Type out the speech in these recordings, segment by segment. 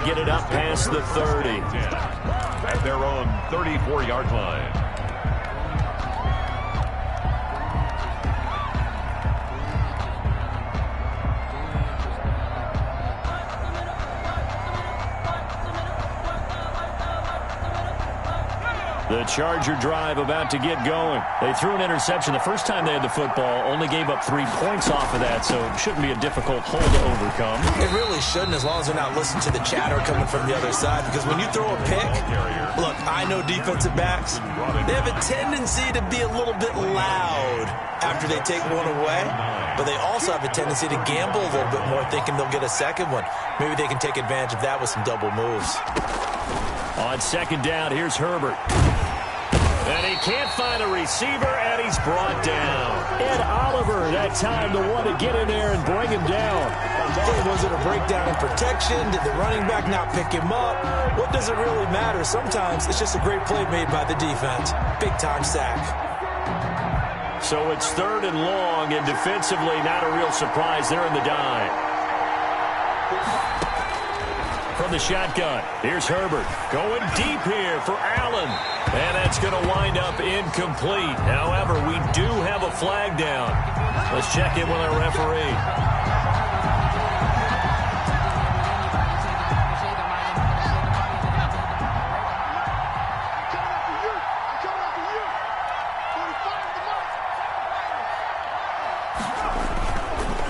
Get it up past the 30. At their own 34-yard line. The Charger drive about to get going. They threw an interception the first time they had the football, only gave up 3 points off of that, so it shouldn't be a difficult hole to overcome. It really shouldn't, as long as they're not listening to the chatter coming from the other side, because when you throw a pick, look, I know defensive backs, they have a tendency to be a little bit loud after they take one away, but they also have a tendency to gamble a little bit more, thinking they'll get a second one. Maybe they can take advantage of that with some double moves. On second down, here's Herbert. And he can't find a receiver, and he's brought down. Ed Oliver, that time, the one to get in there and bring him down. Was it a breakdown in protection? Did the running back not pick him up? What does it really matter? Sometimes it's just a great play made by the defense. Big-time sack. So it's 3rd and long, and defensively not a real surprise. They're in the dime. From the shotgun, here's Herbert. Going deep here for Allen. And that's going to wind up incomplete. However, we do have a flag down. Let's check in with our referee.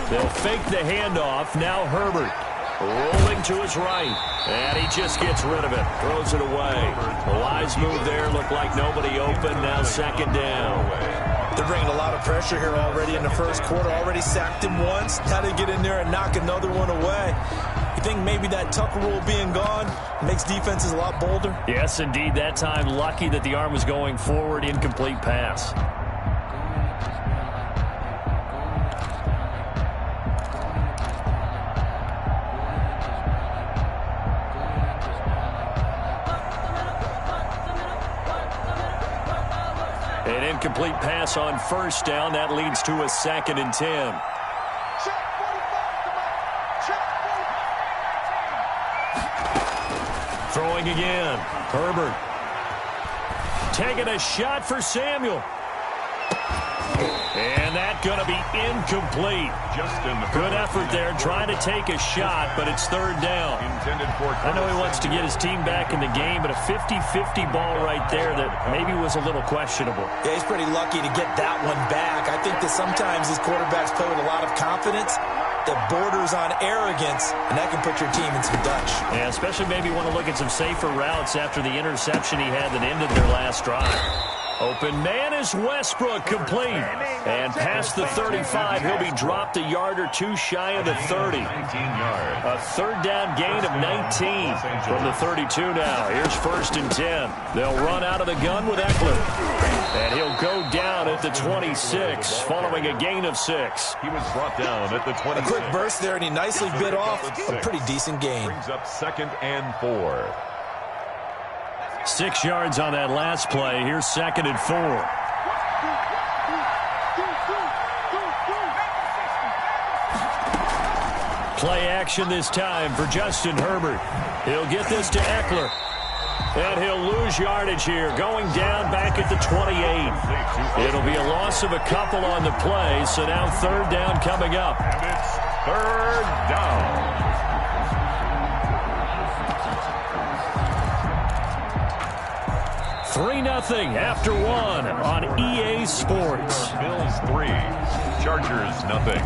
They'll fake the handoff. Now Herbert. Rolling to his right. And he just gets rid of it. Throws it away. A wise move there. Looked like nobody open. Now second down. They're bringing a lot of pressure here already in the first quarter. Already sacked him once. Had to get in there and knock another one away. You think maybe that Tucker rule being gone makes defenses a lot bolder? Yes, indeed. That time, lucky that the arm was going forward. Incomplete pass. An incomplete pass on first down. That leads to a 2nd and 10. Throwing again. Herbert. Taking a shot for Samuel. And that's going to be incomplete. Good effort there, trying to take a shot, but it's 3rd down. I know he wants to get his team back in the game, but a 50-50 ball right there that maybe was a little questionable. Yeah, he's pretty lucky to get that one back. I think that sometimes these quarterbacks play with a lot of confidence that borders on arrogance, and that can put your team in some Dutch. Yeah, especially maybe want to look at some safer routes after the interception he had that ended their last drive. Open man is Westbrook, complete. And past the 35, he'll be dropped a yard or two shy of the 30. A 3rd down gain of 19 from the 32 now. Here's 1st and 10. They'll run out of the gun with Eckler. And he'll go down at the 26, following a gain of 6. He was brought down at the 26. A quick burst there, and he nicely bit off a pretty decent gain. Brings up 2nd and 4. 6 yards on that last play. Here's 2nd and 4. Play action this time for Justin Herbert. He'll get this to Eckler. And he'll lose yardage here, going down back at the 28. It'll be a loss of a couple on the play, so now 3rd down coming up. And it's 3rd down. 3-0 after 1 on EA Sports. Bills 3, Chargers nothing.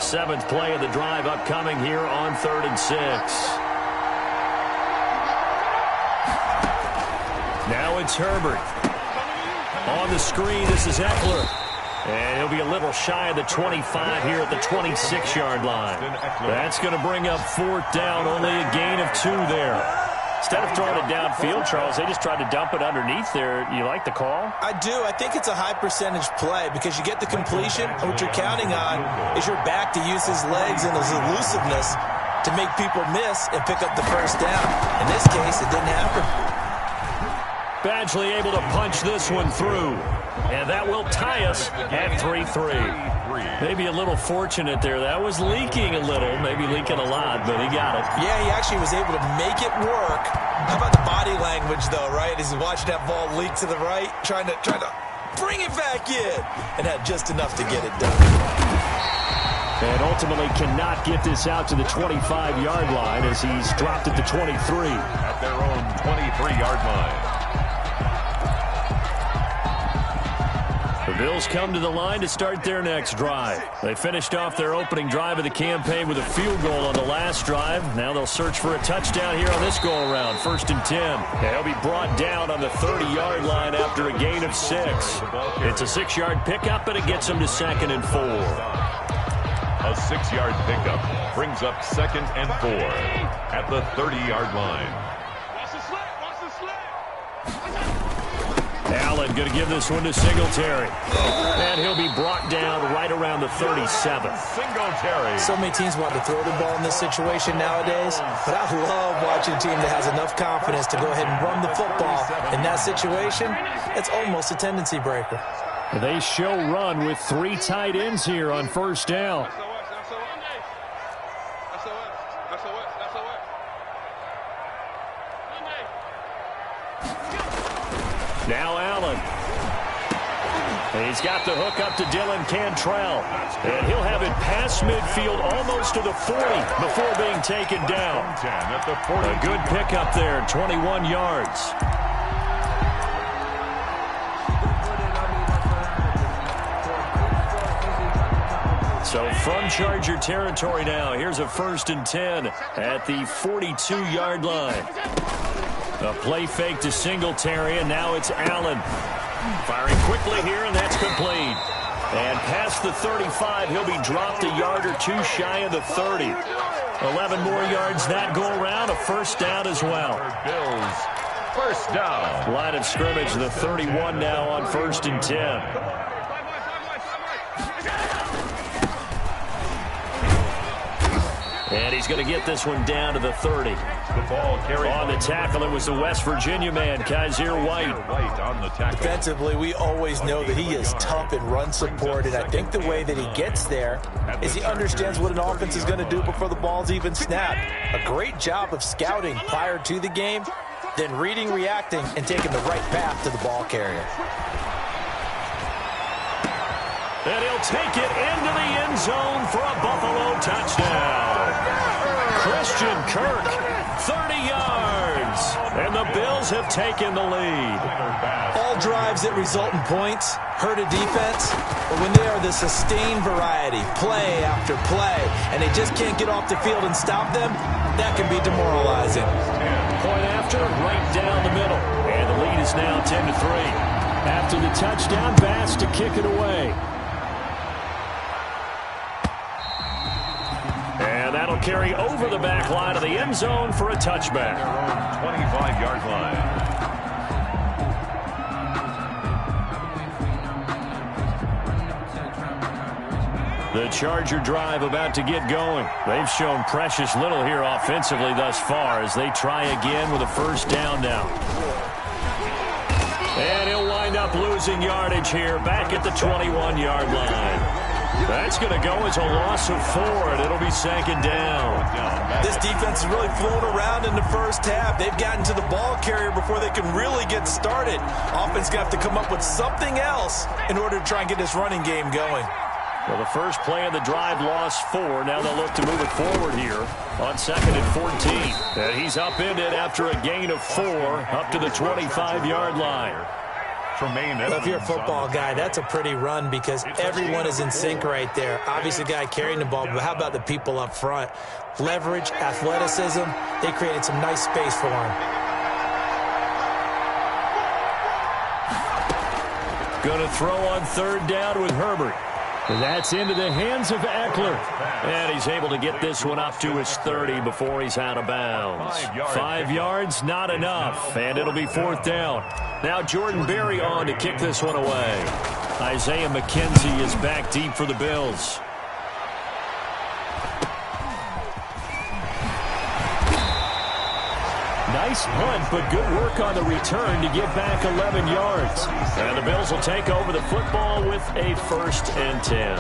Seventh play of the drive upcoming here on 3rd and 6. Now it's Herbert. On the screen, this is Eckler. And he'll be a little shy of the 25 here at the 26-yard line. That's going to bring up 4th down, only a gain of 2 there. Instead of throwing it downfield, Charles, they just tried to dump it underneath there. You like the call? I do. I think it's a high percentage play because you get the completion, and what you're counting on is your back to use his legs and his elusiveness to make people miss and pick up the 1st down. In this case, it didn't happen. Badgley able to punch this one through. And that will tie us at 3-3. Maybe a little fortunate there. That was leaking a little, maybe leaking a lot, but he got it. Yeah, he actually was able to make it work. How about the body language, though, right? As he's watching that ball leak to the right, trying to bring it back in, and had just enough to get it done. And ultimately cannot get this out to the 25-yard line as he's dropped at the 23. At their own 23-yard line. The Bills come to the line to start their next drive. They finished off their opening drive of the campaign with a field goal on the last drive. Now they'll search for a touchdown here on this go-around. 1st and 10. And he'll be brought down on the 30-yard line after a gain of 6. It's a 6-yard pickup, and it gets him to 2nd and 4. A 6-yard pickup brings up 2nd and 4 at the 30-yard line. Allen going to give this one to Singletary. And he'll be brought down right around the 37. Singletary. So many teams want to throw the ball in this situation nowadays, but I love watching a team that has enough confidence to go ahead and run the football. In that situation, it's almost a tendency breaker. They show run with 3 tight ends here on 1st down. Now Allen. He's got the hook up to Dylan Cantrell. And he'll have it past midfield almost to the 40 before being taken down. A good pickup there, 21 yards. So from Charger territory now, here's a 1st and 10 at the 42-yard line. A play fake to Singletary, and now it's Allen. Firing quickly here, and that's complete. And past the 35, he'll be dropped a yard or 2 shy of the 30. 11 more yards that go around, a 1st down as well. Bills, 1st down. Line of scrimmage, the 31 now on 1st and 10. And he's going to get this one down to the 30. The ball carried on the tackle. It was the West Virginia man, Kaiser White. On the tackle. Defensively, we always know that he is tough in run support, and I think the way that he gets there is he understands what an offense is going to do before the ball's even snapped. A great job of scouting prior to the game, then reading, reacting, and taking the right path to the ball carrier. And he'll take it into the end zone for a Buffalo touchdown. Christian Kirk, 30 yards. And the Bills have taken the lead. All drives that result in points hurt a defense, but when they are the sustained variety, play after play, and they just can't get off the field and stop them, that can be demoralizing. Point after, right down the middle. And the lead is now 10-3. After the touchdown, Bass to kick it away. And that'll carry over the back line of the end zone for a touchback. 25-yard line. The Charger drive about to get going. They've shown precious little here offensively thus far as they try again with a 1st down now. And he'll wind up losing yardage here back at the 21-yard line. That's going to go as a loss of 4, and it'll be 2nd down. This defense is really flown around in the first half. They've gotten to the ball carrier before they can really get started. Offense going to have to come up with something else in order to try and get this running game going. Well, the first play of the drive lost 4. Now they'll look to move it forward here on 2nd and 14. And he's upended after a gain of 4 up to the 25-yard line. Well, if you're a football guy, that's a pretty run because everyone is in sync right there. Obviously, the guy carrying the ball, but how about the people up front? Leverage, athleticism, they created some nice space for him. Going to throw on 3rd down with Herbert. And that's into the hands of Eckler. And he's able to get this one up to his 30 before he's out of bounds. 5 yards, not enough. And it'll be 4th down. Now Jordan Berry on to kick this one away. Isaiah McKenzie is back deep for the Bills. Nice punt, but good work on the return to get back 11 yards. And the Bills will take over the football with a 1st and 10.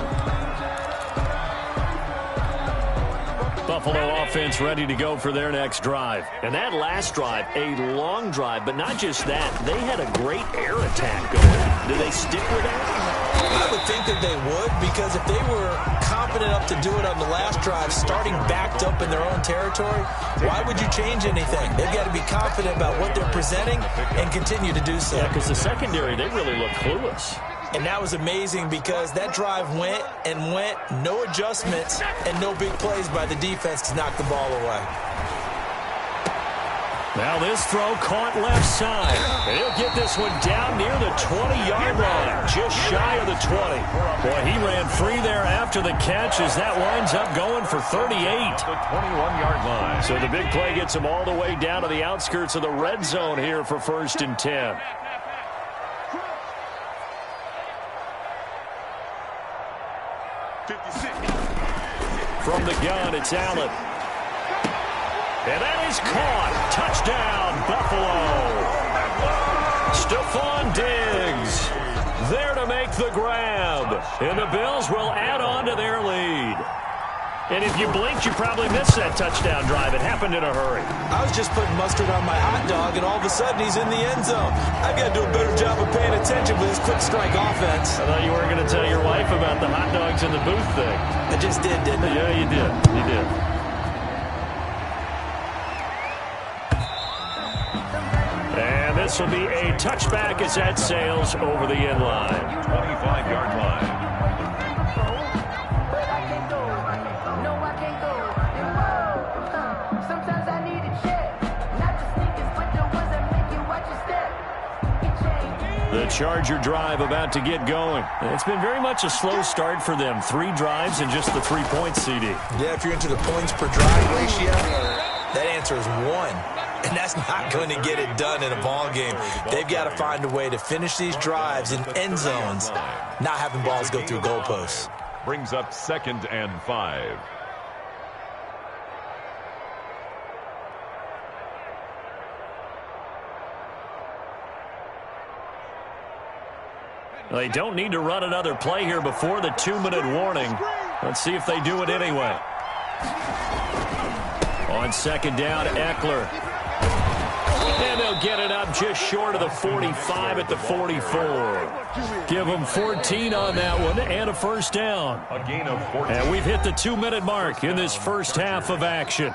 Buffalo offense ready to go for their next drive. And that last drive, a long drive, but not just that. They had a great air attack going. Do they stick with that? I would think that they would, because if they were confident enough to do it on the last drive, starting backed up in their own territory, why would you change anything? They've got to be confident about what they're presenting and continue to do so. Yeah, because the secondary, they really look clueless. And that was amazing because that drive went and went, no adjustments, and no big plays by the defense to knock the ball away. Now this throw caught left side. And he'll get this one down near the 20-yard line, just shy of the 20. Boy, he ran free there after the catch as that winds up going for 38. The 21-yard line. So the big play gets him all the way down to the outskirts of the red zone here for 1st and 10. From the gun, it's Allen. And that is caught. Touchdown, Buffalo. Stephon Diggs there to make the grab. And the Bills will add on to their lead. And if you blinked, you probably missed that touchdown drive. It happened in a hurry. I was just putting mustard on my hot dog, and all of a sudden he's in the end zone. I've got to do a better job of paying attention with this quick strike offense. I thought you weren't going to tell your wife about the hot dogs in the booth thing. I just did, didn't I? Yeah, you did. You did. And this will be a touchback as that sails over the end line. 25-yard line. The Charger drive about to get going. It's been very much a slow start for them. 3 drives and just the 3 points, CD. Yeah, if you're into the points per drive ratio, that answer is 1. And that's not going to get it done in a ball game. They've got to find a way to finish these drives in end zones, not having balls go through goalposts. Brings up 2nd and 5. They don't need to run another play here before the 2-minute warning. Let's see if they do it anyway. On 2nd down, Eckler. And they'll get it up just short of the 45 at the 44. Give them 14 on that one and a 1st down. A gain of 14. And we've hit the 2-minute mark in this first half of action.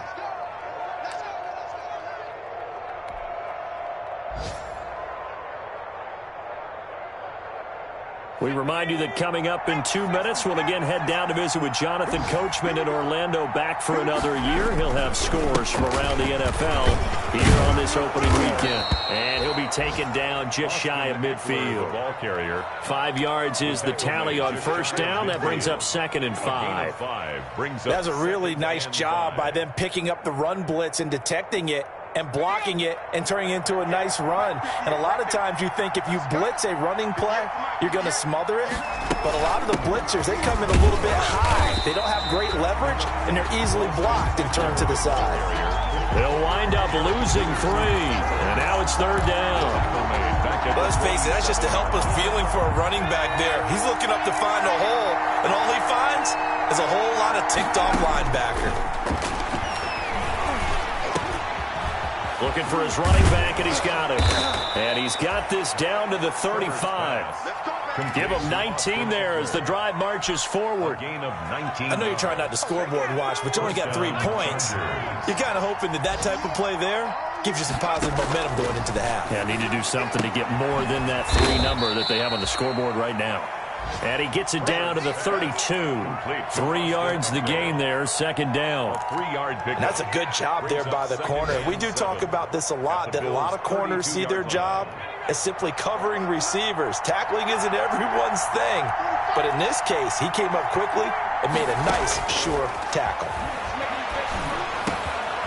We remind you that coming up in 2 minutes, we'll again head down to visit with Jonathan Coachman in Orlando, back for another year. He'll have scores from around the NFL here on this opening weekend. And he'll be taken down just shy of midfield. Ball carrier. 5 yards is the tally on 1st down. That brings up 2nd and 5. That's a really nice job by them picking up the run blitz and detecting it and blocking it and turning it into a nice run. And a lot of times you think if you blitz a running play, you're going to smother it. But a lot of the blitzers, they come in a little bit high. They don't have great leverage, and they're easily blocked and turned to the side. They'll wind up losing 3. And now it's 3rd down. Let's face it, that's just a helpless feeling for a running back there. He's looking up to find a hole, and all he finds is a whole lot of ticked-off linebacker. Looking for his running back, and he's got it. And he's got this down to the 35. Give him 19 there as the drive marches forward. Gain of 19. I know you're trying not to scoreboard watch, but you only got 3 points. You're kind of hoping that that type of play there gives you some positive momentum going into the half. Yeah, need to do something to get more than that 3 number that they have on the scoreboard right now. And he gets it down to the 32. 3 yards the gain there, 2nd down. 3-yard pick. That's a good job there by the corner. We do talk about this a lot, that a lot of corners see their job as simply covering receivers. Tackling isn't everyone's thing. But in this case, he came up quickly and made a nice, sure tackle.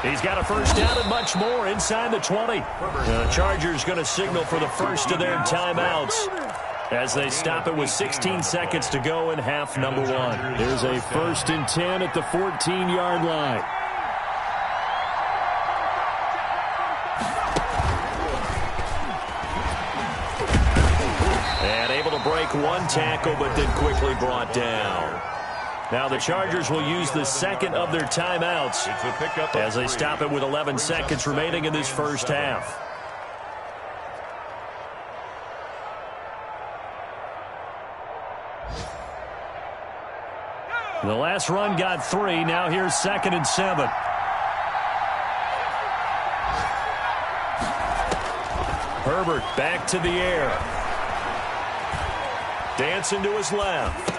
He's got a 1st down and much more inside the 20. The Chargers going to signal for the first of their timeouts as they stop it with 16 seconds to go in half number 1. There's a 1st and 10 at the 14-yard line. one tackle, but then quickly brought down. Now the Chargers will use the second of their timeouts as they stop it with 11 seconds remaining in this first half. The last run got 3. Now here's 2nd and 7. Herbert back to the air. Dancing to his left.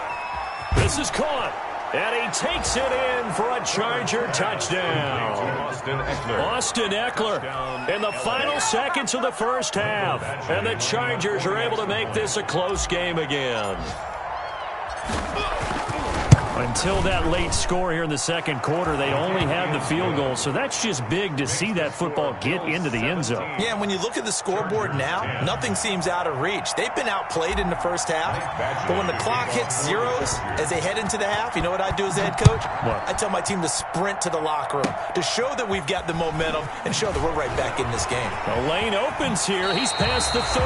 This is caught. And he takes it in for a Charger touchdown. Austin Eckler in the final seconds of the first half. And the Chargers are able to make this a close game again. Until that late score here in the second quarter, they only had the field goal. So that's just big to see that football get into the end zone. Yeah, and when you look at the scoreboard now, nothing seems out of reach. They've been outplayed in the first half. But when the clock hits zeros as they head into the half, you know what I do as the head coach? What? I tell my team to sprint to the locker room to show that we've got the momentum and show that we're right back in this game. The lane opens here. He's past the 30.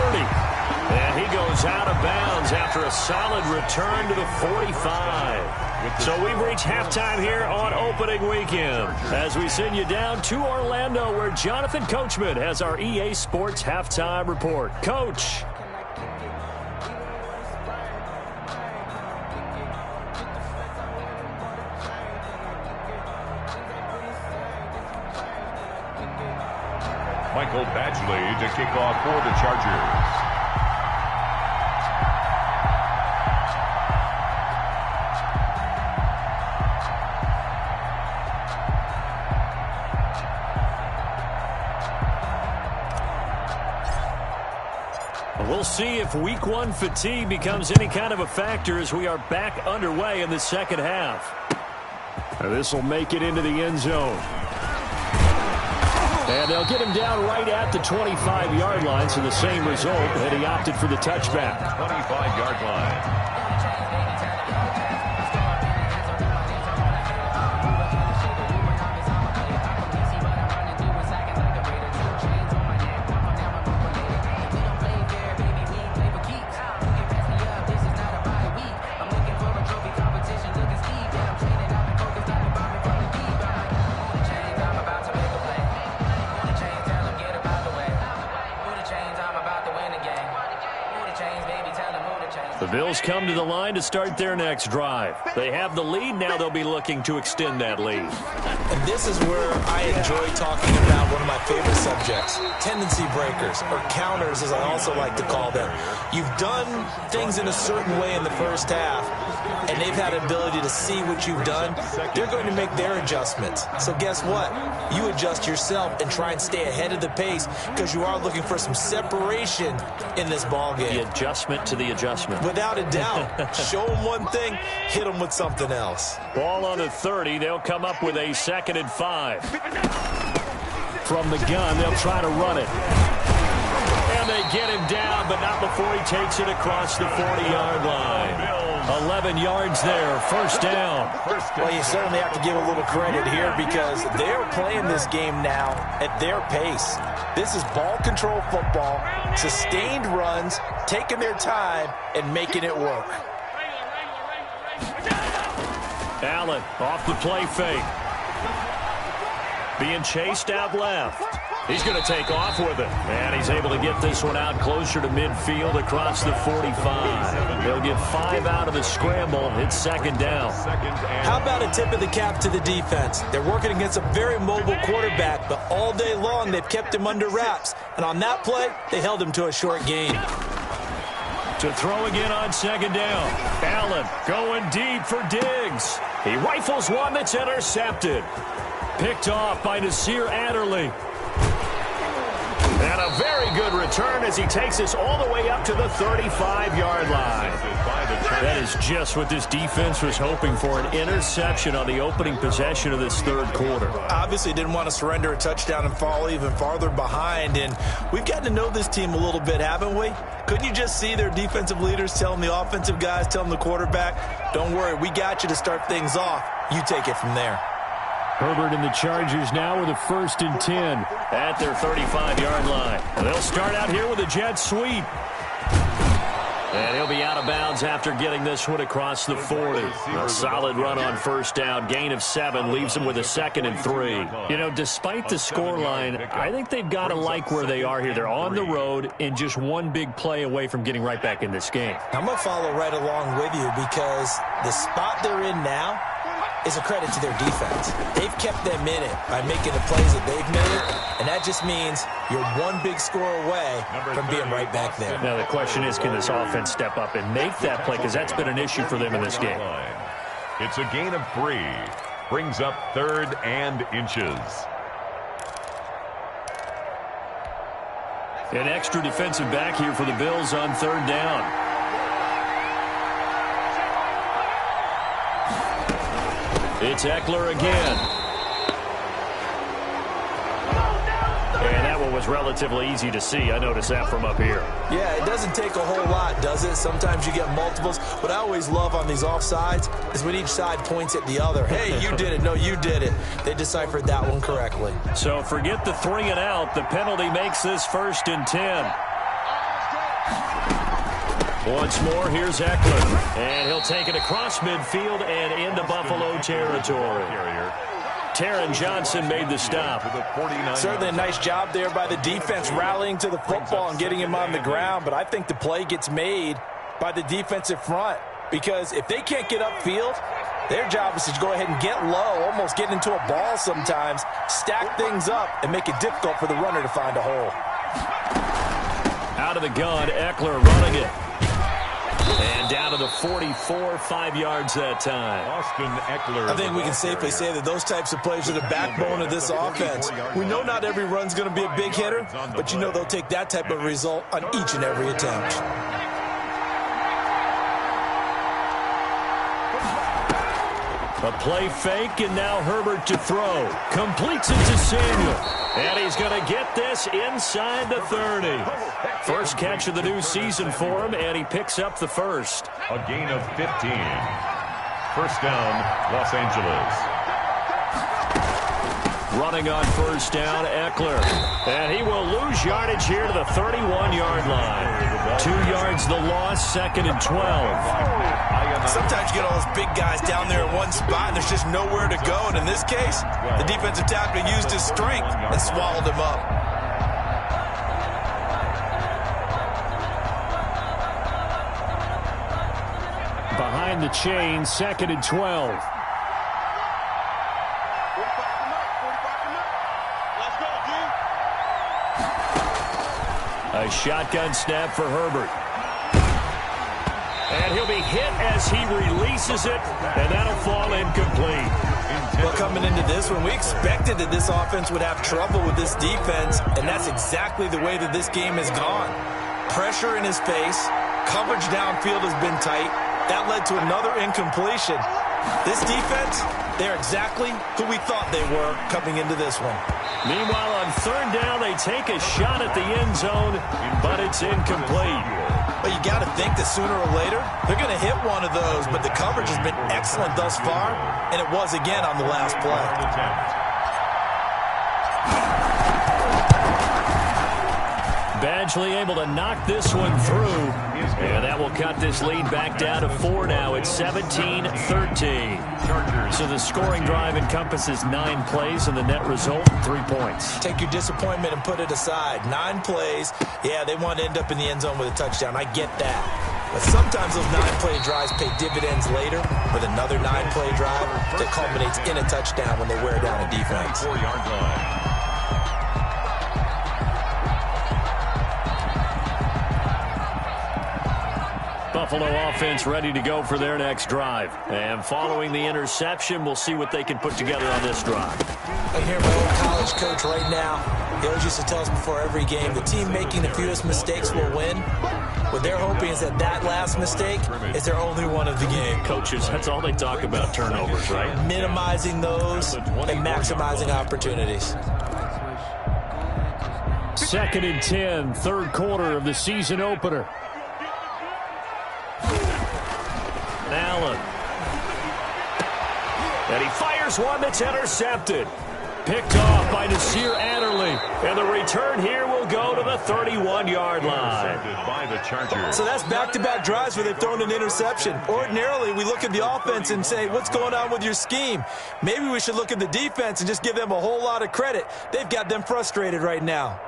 And he goes out of bounds after a solid return to the 45. So we've reached halftime here on opening weekend as we send you down to Orlando where Jonathan Coachman has our EA Sports halftime report. Coach. Michael Badgley to kick off for the Chargers. We'll see if week one fatigue becomes any kind of a factor as we are back underway in the second half. This will make it into the end zone. And they'll get him down right at the 25-yard line, so the same result, and he opted for the touchback. 25-yard line. The Bills come to the line to start their next drive. They have the lead. Now they'll be looking to extend that lead. And this is where I enjoy talking about one of my favorite subjects, tendency breakers, or counters as I also like to call them. You've done things in a certain way in the first half, and they've had ability to see what you've done. They're going to make their adjustments. So guess what? You adjust yourself and try and stay ahead of the pace because you are looking for some separation in this ball game. The adjustment to the adjustment. Without a doubt. Show them one thing, hit them with something else. Ball on the 30. They'll come up with a 2nd and 5. From the gun, they'll try to run it. And they get him down, but not before he takes it across the 40-yard line. 11 yards there, first down. Well, you certainly have to give a little credit here because they're playing this game now at their pace. This is ball control football, sustained runs, taking their time, and making it work. Allen off the play fake. Being chased out left. He's going to take off with it. And he's able to get this one out closer to midfield across the 45. They'll get 5 out of the scramble. It's 2nd down. How about a tip of the cap to the defense? They're working against a very mobile quarterback, but all day long they've kept him under wraps. And on that play, they held him to a short gain. To throw again on 2nd down. Allen going deep for Diggs. He rifles one that's intercepted. Picked off by Nasir Adderley. And a very good return as he takes us all the way up to the 35-yard line. That is just what this defense was hoping for, an interception on the opening possession of this third quarter. Obviously didn't want to surrender a touchdown and fall even farther behind, and we've gotten to know this team a little bit, haven't we? Couldn't you just see their defensive leaders telling the offensive guys, telling the quarterback, don't worry, we got you to start things off. You take it from there. Herbert and the Chargers now with a 1st and 10 at their 35-yard line. They'll start out here with a jet sweep. And he'll be out of bounds after getting this one across the 40. A solid run on first down. Gain of 7 leaves them with a 2nd and 3. You know, despite the scoreline, I think they've got to like where they are here. They're on the road and just one big play away from getting right back in this game. I'm going to follow right along with you because the spot they're in now is a credit to their defense. They've kept them in it by making the plays that they've made, and that just means you're one big score away from being right back there. Now the question is, can this offense step up and make that play, because that's been an issue for them in this game. It's a gain of 3. Brings up 3rd and inches. An extra defensive back here for the Bills on 3rd down. It's Eckler again. And that one was relatively easy to see. I noticed that from up here. Yeah, it doesn't take a whole lot, does it? Sometimes you get multiples. What I always love on these offsides is when each side points at the other. Hey, you did it. No, you did it. They deciphered that one correctly. So forget the 3 and out. The penalty makes this 1st and 10. Once more, here's Eckler. And he'll take it across midfield and into Buffalo territory. Taron Johnson made the stop. Certainly a nice job there by the defense rallying to the football and getting him on the ground. But I think the play gets made by the defensive front. Because if they can't get upfield, their job is to go ahead and get low, almost get into a ball sometimes, stack things up, and make it difficult for the runner to find a hole. Out of the gun, Eckler running it. And down to the 44, 5 yards that time. Austin Eckler. I think we can safely say that those types of plays are the backbone of this offense. We know not every run's going to be a big hitter, but you know they'll take that type of result on each and every attempt. A play fake, and now Herbert to throw. Completes it to Samuel. And he's going to get this inside the 30. First catch of the new season for him, and he picks up the first. A gain of 15. First down, Los Angeles. Running on first down, Eckler. And he will lose yardage here to the 31-yard line. 2 yards the loss, 2nd and 12. Sometimes you get all those big guys down there in one spot, and there's just nowhere to go. And in this case, the defensive tackle used his strength and swallowed him up. Behind the chain, 2nd and 12. A shotgun snap for Herbert. And he'll be hit as he releases it, and that'll fall incomplete. Well, coming into this one, we expected that this offense would have trouble with this defense, and that's exactly the way that this game has gone. Pressure in his face, coverage downfield has been tight. That led to another incompletion. This defense, they're exactly who we thought they were coming into this one. Meanwhile, on 3rd down, they take a shot at the end zone, but it's incomplete. But you got to think that sooner or later, they're going to hit one of those, but the coverage has been excellent thus far, and it was again on the last play. Badgley able to knock this one through, and that will cut this lead back down to 4 now. It's 17-13. So the scoring drive encompasses 9 plays, and the net result, 3 points. Take your disappointment and put it aside. 9 plays. Yeah, they want to end up in the end zone with a touchdown. I get that. But sometimes those 9-play drives pay dividends later with another 9-play drive that culminates in a touchdown when they wear down a defense. 4-yard line. Buffalo offense ready to go for their next drive. And following the interception, we'll see what they can put together on this drive. I hear my old college coach right now. He always used to tell us before every game, the team making the fewest mistakes will win. What they're hoping is that last mistake is their only one of the game. Coaches, that's all they talk about, turnovers, right? Minimizing those and maximizing opportunities. 2nd and 10, 3rd quarter of the season opener. Allen. And he fires one that's intercepted. picked off by Nasir Adderley. And the return here will go to the 31-yard line. By the Chargers. So that's back-to-back drives where they've thrown an interception. Ordinarily, we look at the offense and say, what's going on with your scheme? Maybe we should look at the defense and just give them a whole lot of credit. They've got them frustrated right now.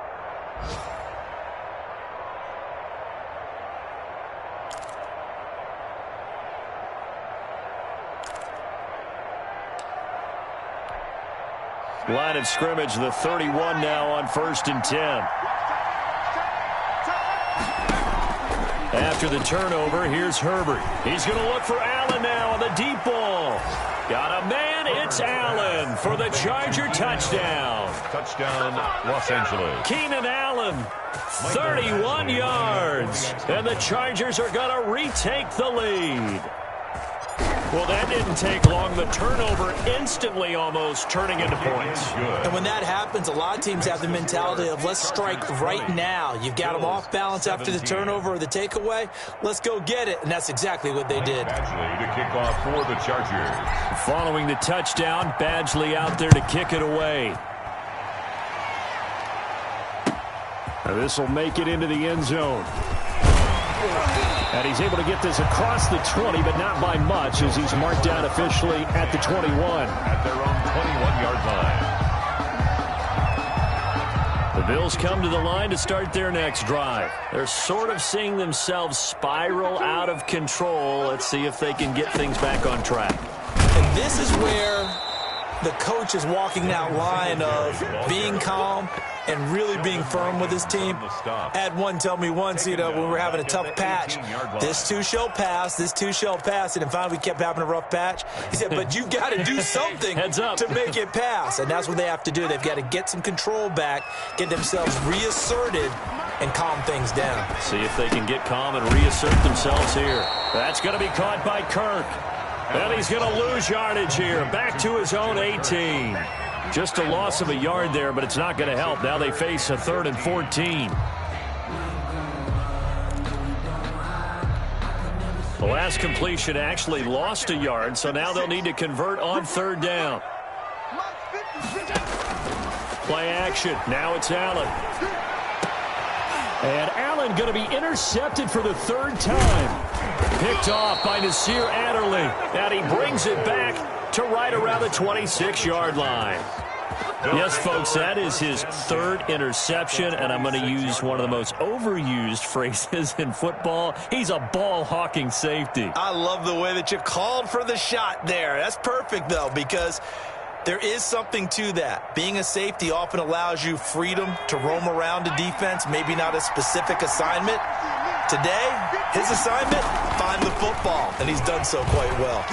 Line of scrimmage, the 31 now on 1st and 10. After the turnover, here's Herbert. He's going to look for Allen now on the deep ball. Got a man, it's Allen for the Charger touchdown. Touchdown, Los Angeles. Keenan Allen, 31 yards. And the Chargers are going to retake the lead. Well, that didn't take long. The turnover instantly almost turning into points. And when that happens, a lot of teams have the mentality of let's strike right now. You've got them off balance after the turnover or the takeaway. Let's go get it. And that's exactly what they did. Badgley to kick off for the Chargers. Following the touchdown, Badgley out there to kick it away. Now this will make it into the end zone. And he's able to get this across the 20, but not by much, as he's marked down officially at the 21. At their own 21-yard line. The Bills come to the line to start their next drive. They're sort of seeing themselves spiral out of control. Let's see if they can get things back on track. And this is where the coach is walking that line of being calm and really being firm with his team. I had one tell me once, when we were having a tough patch, this too shall pass, this too shall pass. And finally we kept having a rough patch. He said, but you got to do something to make it pass. And that's what they have to do. They've got to get some control back, get themselves reasserted, and calm things down. See if they can get calm and reassert themselves here. That's going to be caught by Kirk. And he's going to lose yardage here. Back to his own 18. Just a loss of a yard there, but it's not going to help. Now they face a 3rd and 14. The last completion actually lost a yard, so now they'll need to convert on 3rd down. Play action. Now it's Allen. And Allen going to be intercepted for the 3rd time. Picked off by Nasir Adderley. And he brings it back to right around the 26-yard line. Yes, folks, that is his 3rd interception, and I'm going to use one of the most overused phrases in football. He's a ball-hawking safety. I love the way that you called for the shot there. That's perfect, though, because there is something to that. Being a safety often allows you freedom to roam around a defense, maybe not a specific assignment. Today, his assignment, find the football, and he's done so quite well.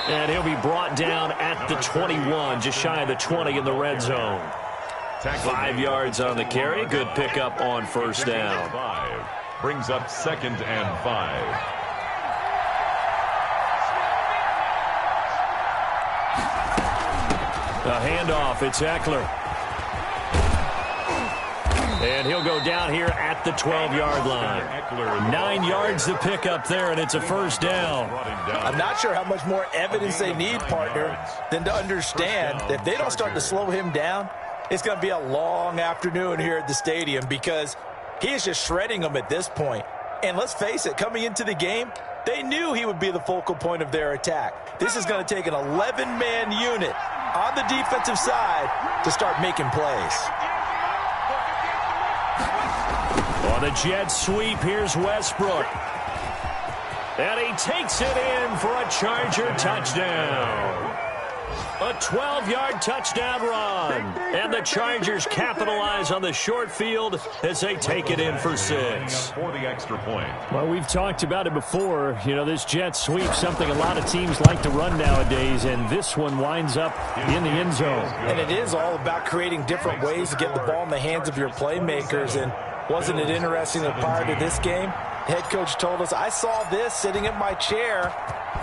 And he'll be brought down at the 21, just shy of the 20 in the red zone. 5 yards on the carry. Good pickup on 1st down. Brings up 2nd and 5. A handoff. It's Eckler. And he'll go down here at the 12-yard line. 9 yards to pick up there, and it's a 1st down. I'm not sure how much more evidence they need, partner, than to understand that if they don't start to slow him down, it's going to be a long afternoon here at the stadium because he is just shredding them at this point. And let's face it, coming into the game, they knew he would be the focal point of their attack. This is going to take an 11-man unit on the defensive side to start making plays. On the jet sweep, here's Westbrook. And he takes it in for a Charger touchdown. A 12-yard touchdown run. And the Chargers capitalize on the short field as they take it in for 6. For the extra point. Well, we've talked about it before. This jet sweep, something a lot of teams like to run nowadays, and this one winds up in the end zone. And it is all about creating different ways to get the ball in the hands of your playmakers. And wasn't it interesting that prior to this game, head coach told us, I saw this sitting in my chair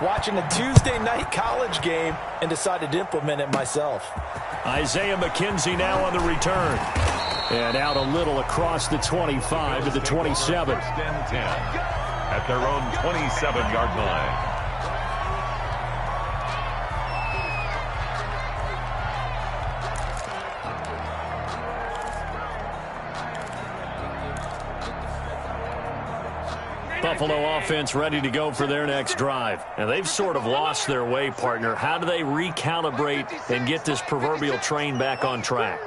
watching a Tuesday night college game and decided to implement it myself. Isaiah McKenzie now on the return. And out a little across the 25 to the 27. 1st and 10 at their own 27-yard line. Buffalo offense ready to go for their next drive. And they've sort of lost their way, partner. How do they recalibrate and get this proverbial train back on track?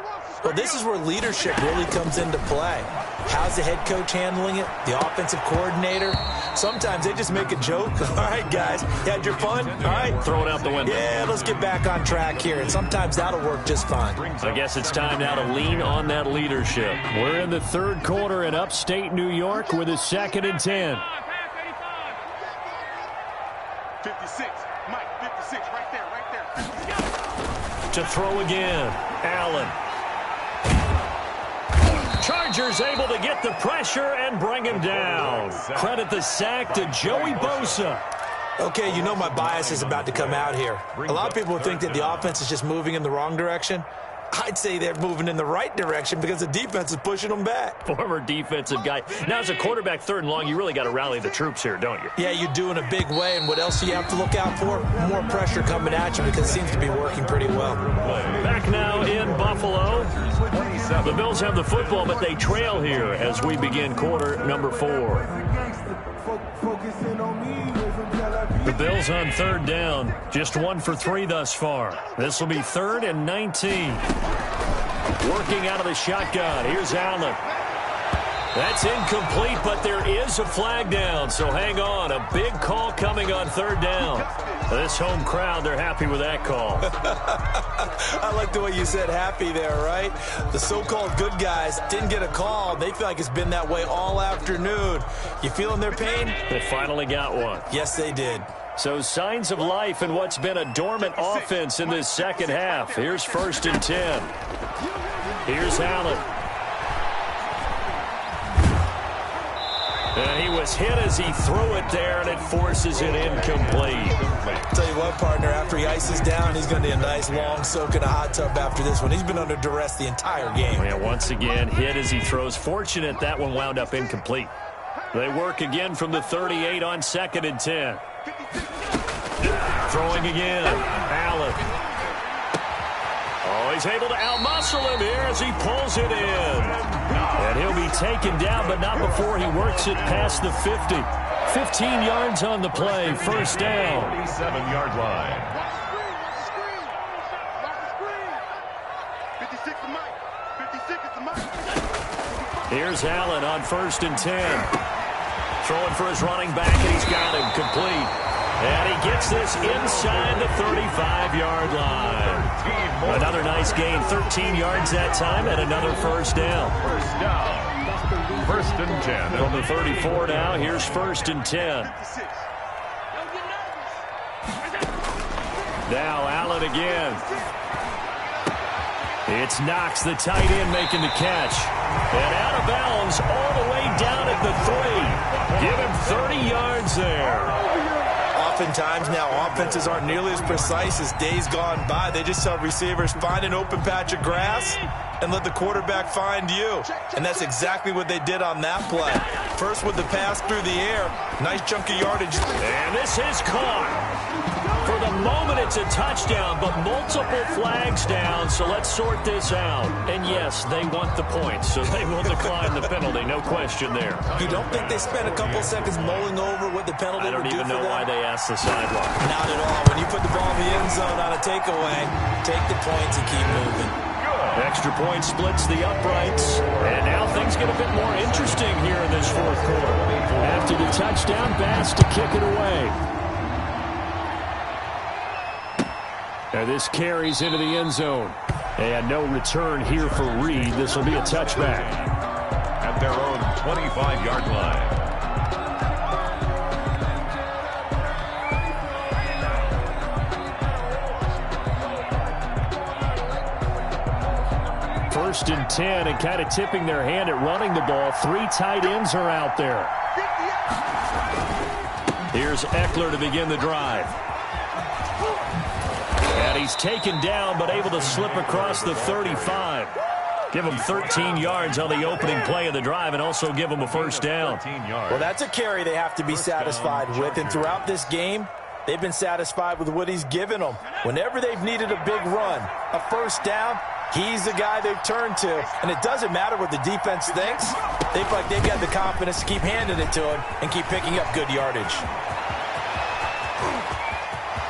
Well, this is where leadership really comes into play. How's the head coach handling it? The offensive coordinator? Sometimes they just make a joke. All right, guys, you had your fun? All right. Throw it out the window. Yeah, let's get back on track here. And sometimes that'll work just fine. I guess it's time now to lean on that leadership. We're in the third quarter in upstate New York with a 2nd and 10. 56, Mike, 56, right there. To throw again, Allen. Chargers able to get the pressure and bring him down. Credit the sack to Joey Bosa. Okay, you know my bias is about to come out here. A lot of people would think that the offense is just moving in the wrong direction. I'd say they're moving in the right direction because the defense is pushing them back. Former defensive guy. Now, as a quarterback, 3rd and long, you really got to rally the troops here, don't you? Yeah, you do in a big way. And what else do you have to look out for? More pressure coming at you because it seems to be working pretty well. Back now in Buffalo. The Bills have the football, but they trail here as we begin quarter number 4. The Bills on 3rd down. Just 1 for 3 thus far. This will be 3rd and 19. Working out of the shotgun. Here's Allen. That's incomplete, but there is a flag down, so hang on. A big call coming on 3rd down. This home crowd, they're happy with that call. I like the way you said happy there, right? The so-called good guys didn't get a call. They feel like it's been that way all afternoon. You feeling their pain? They finally got one. Yes, they did. So signs of life in what's been a dormant offense in this second half. Here's 1st and 10. Here's Allen. And he was hit as he threw it there, and it forces it incomplete. Tell you what, partner, after he ices down, he's going to need a nice long soak in a hot tub after this one. He's been under duress the entire game. Yeah, once again, hit as he throws. Fortunate that one wound up incomplete. They work again from the 38 on 2nd and 10. Throwing again, Allen. Oh, he's able to outmuscle him here as he pulls it in. And he'll be taken down, but not before he works it past the 50. 15 yards on the play, 1st down. 47-yard line. 56 to Mike. 56 to Mike. Here's Allen on 1st and 10. Throwing for his running back, and he's got him complete. And he gets this inside the 35-yard line. Another nice gain, 13 yards that time, and another 1st down. 1st and 10. From the 34 now, here's 1st and 10. Now Allen again. It's Knox, the tight end, making the catch. And out of bounds all the way down at the 3. Give him 30 yards there. Oftentimes now, offenses aren't nearly as precise as days gone by. They just tell receivers, find an open patch of grass and let the quarterback find you. And that's exactly what they did on that play. First with the pass through the air. Nice chunk of yardage. And this is caught. For the moment, it's a touchdown, but multiple flags down, so let's sort this out. And yes, they want the points, so they will decline the penalty, no question there. You don't think they spent a couple seconds mulling over what the penalty would do for them? I don't even know why they asked the sideline. Not at all. When you put the ball in the end zone on a takeaway, take the points and keep moving. Extra point splits the uprights, and now things get a bit more interesting here in this 4th quarter. After the touchdown, Bass to kick it away. And this carries into the end zone. And no return here for Reed. This will be a touchback. At their own 25-yard line. First and 10, and kind of tipping their hand at running the ball. 3 tight ends are out there. Here's Eckler to begin the drive. And he's taken down, but able to slip across the 35. Give him 13 yards on the opening play of the drive, and also give him a 1st down. Well, that's a carry they have to be satisfied with, and throughout this game, they've been satisfied with what he's given them. Whenever they've needed a big run, a 1st down, He's the guy they've turned to, and it doesn't matter what the defense thinks. They feel like they've got the confidence to keep handing it to him and keep picking up good yardage.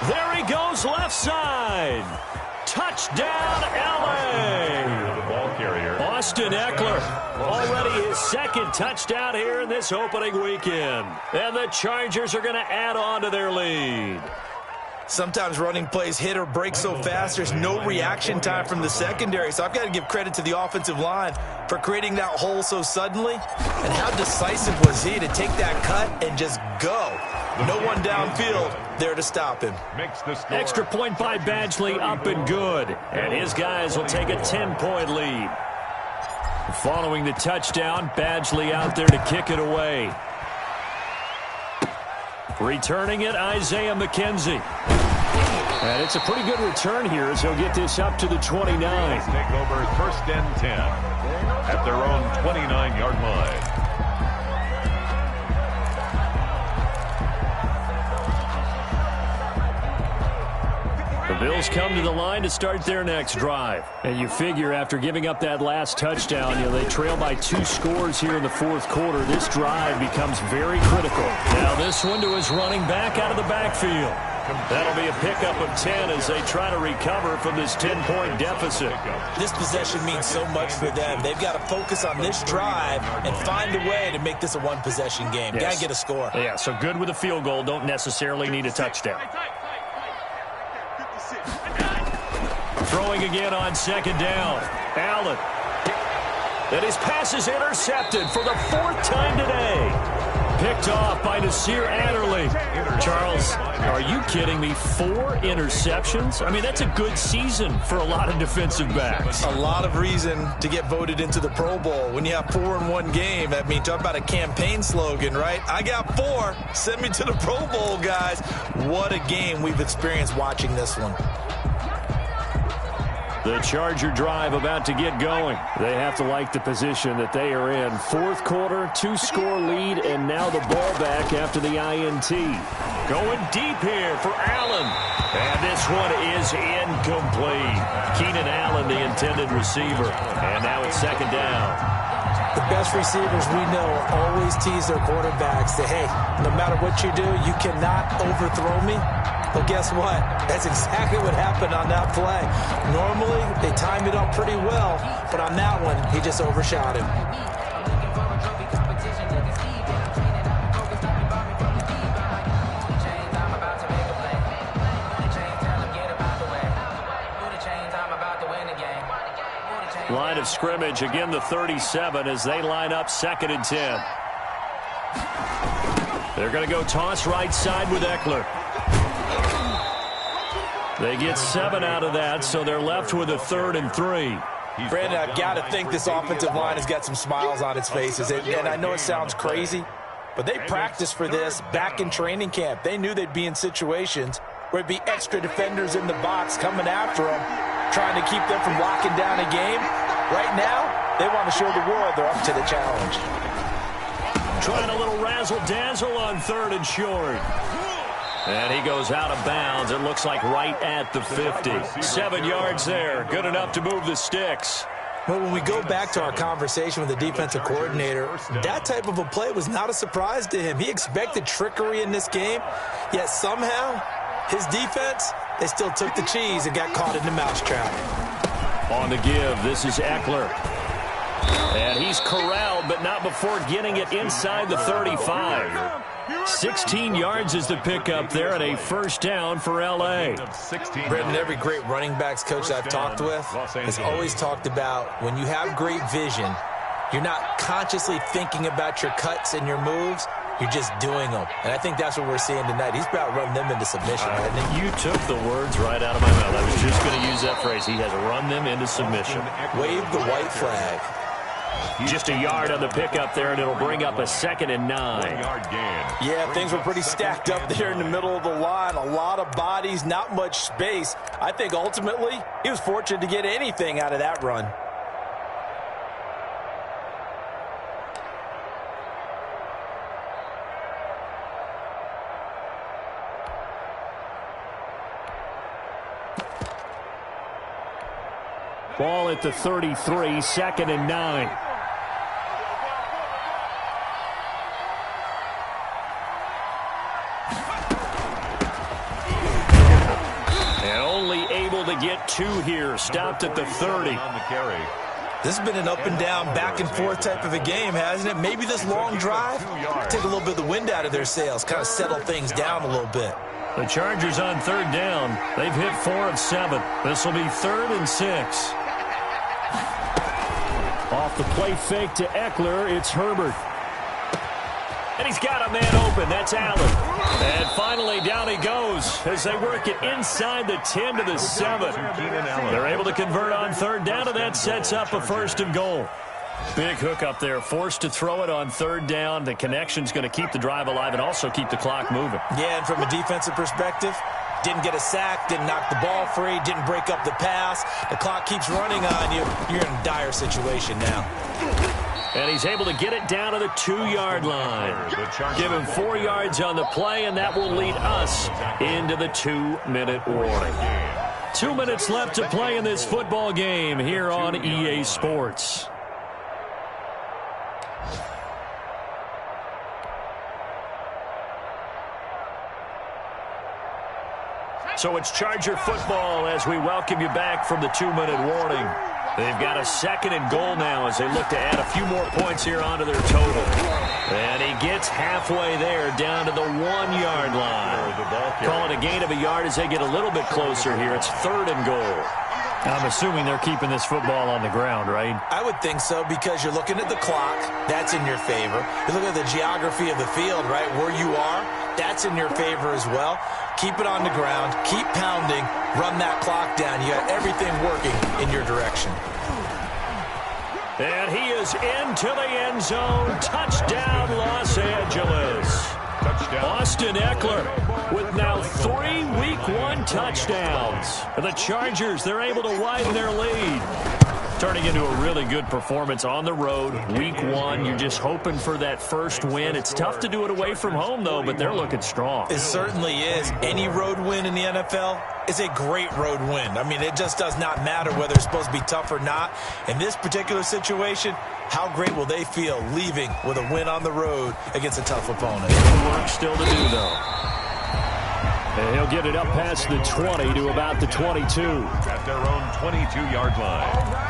There he goes left side. Touchdown, L.A. The ball carrier, Austin Eckler, already his second touchdown here in this opening weekend. And the Chargers are going to add on to their lead. Sometimes running plays hit or break so fast, there's no reaction time from the secondary. So I've got to give credit to the offensive line for creating that hole so suddenly. And how decisive was he to take that cut and just go? No one downfield there to stop him. makes the score. Extra point by Badgley, up and good. And his guys will take a 10-point lead. Following the touchdown, Badgley out there to kick it away. Returning it, Isaiah McKenzie. And it's a pretty good return here as he'll get this up to the 29. Take over 1st and 10 at their own 29-yard line. The Bills come to the line to start their next drive. And you figure after giving up that last touchdown, they trail by 2 scores here in the 4th quarter. This drive becomes very critical. Now this one to his running back out of the backfield. That'll be a pickup of 10 as they try to recover from this 10-point deficit. This possession means so much for them. They've got to focus on this drive and find a way to make this a one-possession game. Yes. Got to get a score. Yeah, so good with a field goal. Don't necessarily need a touchdown. Throwing again on 2nd down. Allen. And his pass is intercepted for the 4th time today. Picked off by Nasir Adderley. Charles, are you kidding me? 4 interceptions? I mean, that's a good season for a lot of defensive backs. A lot of reason to get voted into the Pro Bowl. When you have 4 in one game, I mean, talk about a campaign slogan, right? I got 4. Send me to the Pro Bowl, guys. What a game we've experienced watching this one. The Charger drive about to get going. They have to like the position that they are in. 4th quarter, 2-score lead, and now the ball back after the INT. Going deep here for Allen. And this one is incomplete. Keenan Allen, the intended receiver. And now it's 2nd down. The best receivers we know always tease their quarterbacks that, hey, no matter what you do, you cannot overthrow me. Well, guess what? That's exactly what happened on that play. Normally, they time it up pretty well, but on that one, he just overshot him. Line of scrimmage, again the 37 as they line up 2nd and 10. They're going to go toss right side with Eckler. They get 7 out of that, so they're left with a 3rd and 3. Brandon, I've got to think this offensive line has got some smiles on its faces. And I know it sounds crazy, but they practiced for this back in training camp. They knew they'd be in situations where it'd be extra defenders in the box coming after them, trying to keep them from locking down a game. Right now, they want to show the world they're up to the challenge. Trying a little razzle-dazzle on 3rd and short. And he goes out of bounds. It looks like right at the 50. 7 yards there. Good enough to move the sticks. Well, when we go back to our conversation with the defensive coordinator, that type of a play was not a surprise to him. He expected trickery in this game, yet somehow his defense, they still took the cheese and got caught in the mousetrap. On the give, this is Eckler. And he's corralled, but not before getting it inside the 35. 16 yards is the pickup there and a 1st down for L.A. Brendan, every great running backs coach I've talked with has always talked about when you have great vision, you're not consciously thinking about your cuts and your moves. You're just doing them. And I think that's what we're seeing tonight. He's about running them into submission. You took the words right out of my mouth. I was just going to use that phrase. He has run them into submission. Wave the white flag. Just a yard on the pickup there, and it'll bring up a 2nd and 9. Yeah, things were pretty stacked up there in the middle of the line. A lot of bodies, not much space. I think ultimately he was fortunate to get anything out of that run. Ball at the 33, 2nd and 9. And only able to get 2 here. Stopped at the 30. On the carry. This has been an up-and-down, back-and-forth type of a game, hasn't it? Maybe this long drive, take a little bit of the wind out of their sails, kind of settle things down a little bit. The Chargers on 3rd down. They've hit 4 of 7. This will be 3rd and 6. Off the play fake to Eckler, it's Herbert. And he's got a man open. That's Allen. And finally, down he goes as they work it inside the 10 to the 7. They're able to convert on 3rd down, and that sets up a 1st and goal. Big hook up there. Forced to throw it on 3rd down. The connection's going to keep the drive alive and also keep the clock moving. Yeah, and from a defensive perspective, didn't get a sack, didn't knock the ball free, didn't break up the pass. The clock keeps running on you. You're in a dire situation now. And he's able to get it down to the 2-yard line. Give him 4 yards on the play, and that will lead us into the 2-minute warning. 2 minutes left to play in this football game here on EA Sports. So it's Charger football as we welcome you back from the 2-minute warning. They've got a 2nd and goal now as they look to add a few more points here onto their total. And he gets halfway there down to the 1-yard line. Call it a gain of a yard as they get a little bit closer here. It's 3rd and goal. I'm assuming they're keeping this football on the ground, right? I would think so because you're looking at the clock. That's in your favor. You look at the geography of the field, right, where you are. That's in your favor as well. Keep it on the ground. Keep pounding. Run that clock down. You got everything working in your direction. And he is into the end zone. Touchdown, Los Angeles. Touchdown. Austin Eckler with now 3 Week 1 touchdowns. And the Chargers, they're able to widen their lead. Turning into a really good performance on the road. Week 1, you're just hoping for that first win. It's tough to do it away from home, though, but they're looking strong. It certainly is. Any road win in the NFL is a great road win. I mean, it just does not matter whether it's supposed to be tough or not. In this particular situation, how great will they feel leaving with a win on the road against a tough opponent? Work still to do, though. And he'll get it up past the 20 to about the 22. At their own 22-yard line.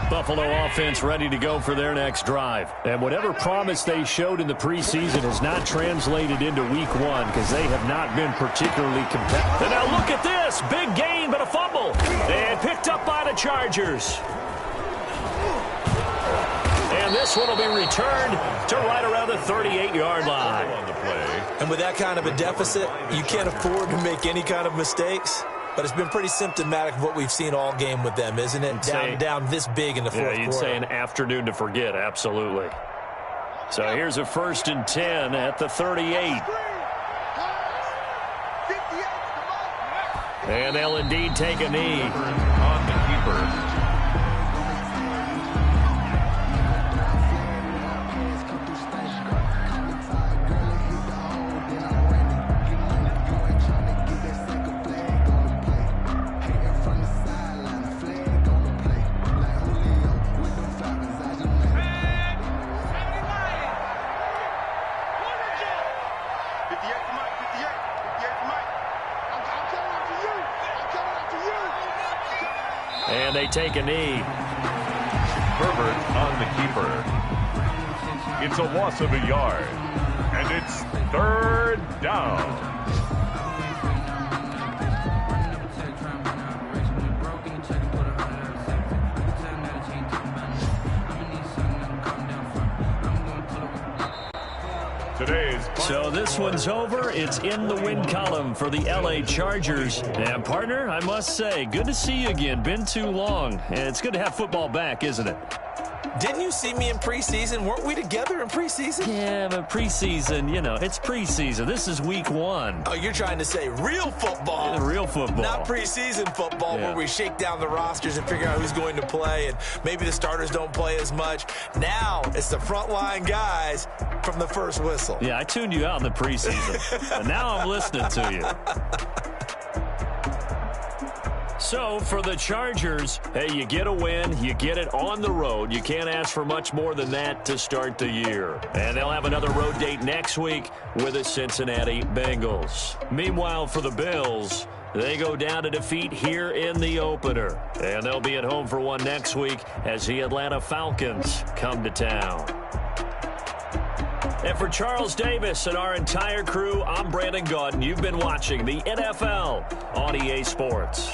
Buffalo offense ready to go for their next drive. And whatever promise they showed in the preseason has not translated into Week 1 because they have not been particularly competitive. And now look at this. Big gain, but a fumble. And picked up by the Chargers. And this one will be returned to right around the 38-yard line. And with that kind of a deficit, you can't afford to make any kind of mistakes. But it's been pretty symptomatic of what we've seen all game with them, isn't it? Down this big in the fourth quarter. Yeah, you'd say an afternoon to forget, absolutely. So here's a 1st and 10 at the 38. And they'll indeed take a knee. On the keeper. And they take a knee. Herbert on the keeper. It's a loss of a yard. And it's 3rd down. So this one's over. It's in the win column for the LA Chargers. And, partner, I must say, good to see you again. Been too long. And it's good to have football back, isn't it? Didn't you see me in preseason? Weren't we together in preseason? Yeah, but preseason, you know, it's preseason. This is Week 1. Oh, you're trying to say real football. Yeah, real football. Not preseason football where we shake down the rosters and figure out who's going to play, and maybe the starters don't play as much. Now it's the frontline guys from the first whistle. Yeah, I tuned you out in the preseason. But now I'm listening to you. So for the Chargers, hey, you get a win, you get it on the road. You can't ask for much more than that to start the year. And they'll have another road date next week with the Cincinnati Bengals. Meanwhile, for the Bills, they go down to defeat here in the opener. And they'll be at home for one next week as the Atlanta Falcons come to town. And for Charles Davis and our entire crew, I'm Brandon Gaudin. You've been watching the NFL on EA Sports.